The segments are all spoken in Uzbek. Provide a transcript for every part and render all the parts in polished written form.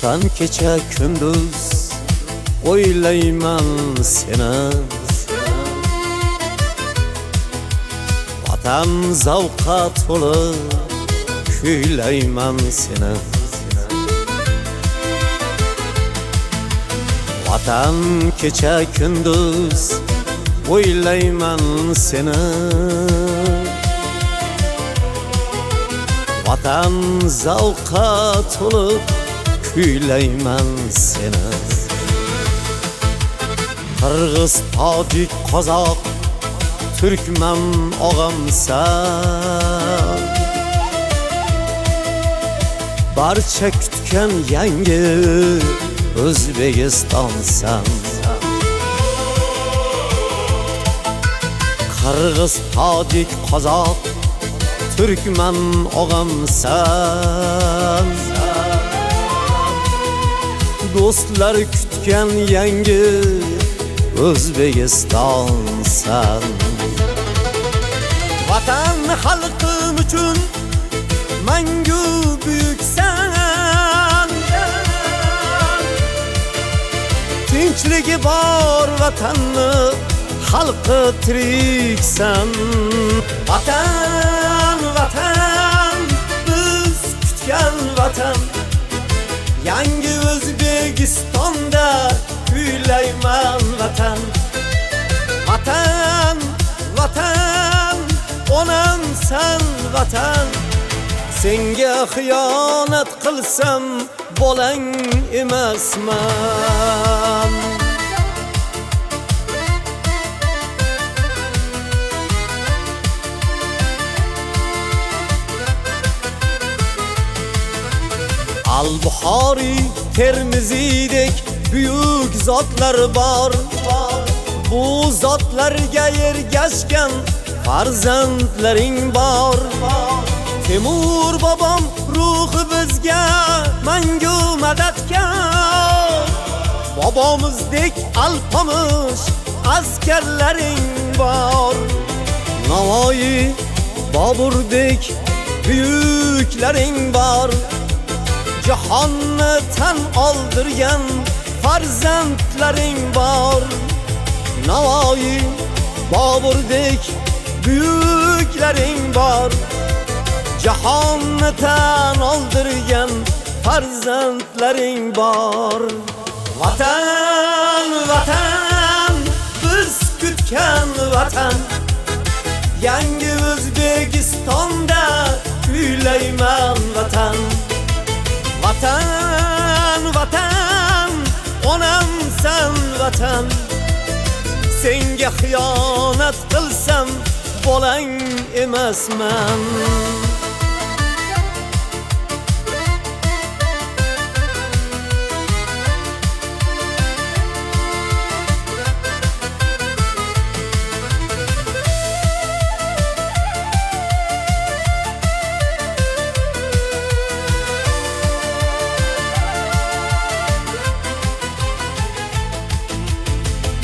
Vatan kecha kunduz o'ylayman seni. Vatan zavqa to'lib kuylayman seni. Vatan kecha kunduz o'ylayman seni. Vatan zavqa to'lib kuylayman seni. Qirg'iz, tojik, qozoq, turkman og'amsan. Barcha kutgan yangi O'zbekistonsan. Qirg'iz, tojik, qozoq, turkman og'amsan. Do'stlar kutgan yangi O'zbekistonsan. Vatan xalqim uchun mangu buyuksan. Tinchligi bor vatanni xalqi tiriksan. Vatan, vatan, biz kutgan vatan. Yangi O'zbekistonda kuylayman vatan. Vatan, vatan, onamsan vatan. Senga xiyonat qilsam bolang emasman. Al-Buxoriy, Termiziydek buyuk zotlar bor. Bu zotlarga ergashgan farzandlaring bor. Temur bobom ruhi bizga mangu madadkor. Bobomizdek alpomish askarlaring bor. Navoiy, Boburdek buyuklaring bor. Jahonni tan oldirgan farzandlaring bor. Navoiy, Boburdek buyuklaring bor. Jahonni tan oldirgan farzandlaring bor. Vatan, vatan, biz kutgan vatan. Yangi O'zbekistonda kuylayman vatan. Vatan, vatan, onamsan vatan. Senga xiyonat qilsam bolang emasman.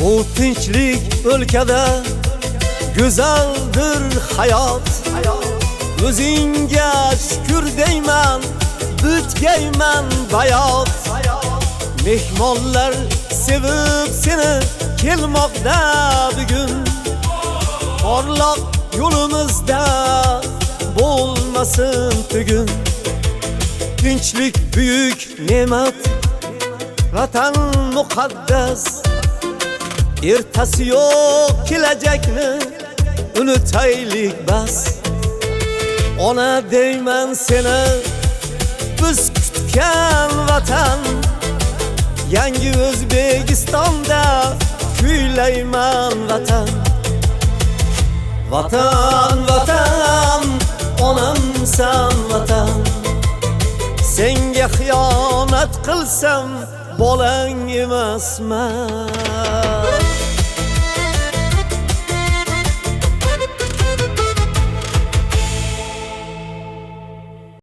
Bu tinchlik o'lkada go'zaldir hayot. O'zingga shukr deyman, bitgayman bayot. Mehmonlar sevib seni kelmoqda bugun. Porloq yo'limizda bo'lmasin tugun. Tinchlik buyuk ne'mat, vatan muqaddas. Ertasi yo'q kelajakni unutaylik bas. Ona deyman seni, biz kutgan vatan. Yangi O'zbekistonda kuylayman vatan. Vatan, vatan, onamsan vatan. Senga xiyonat qilsam bolang emasman.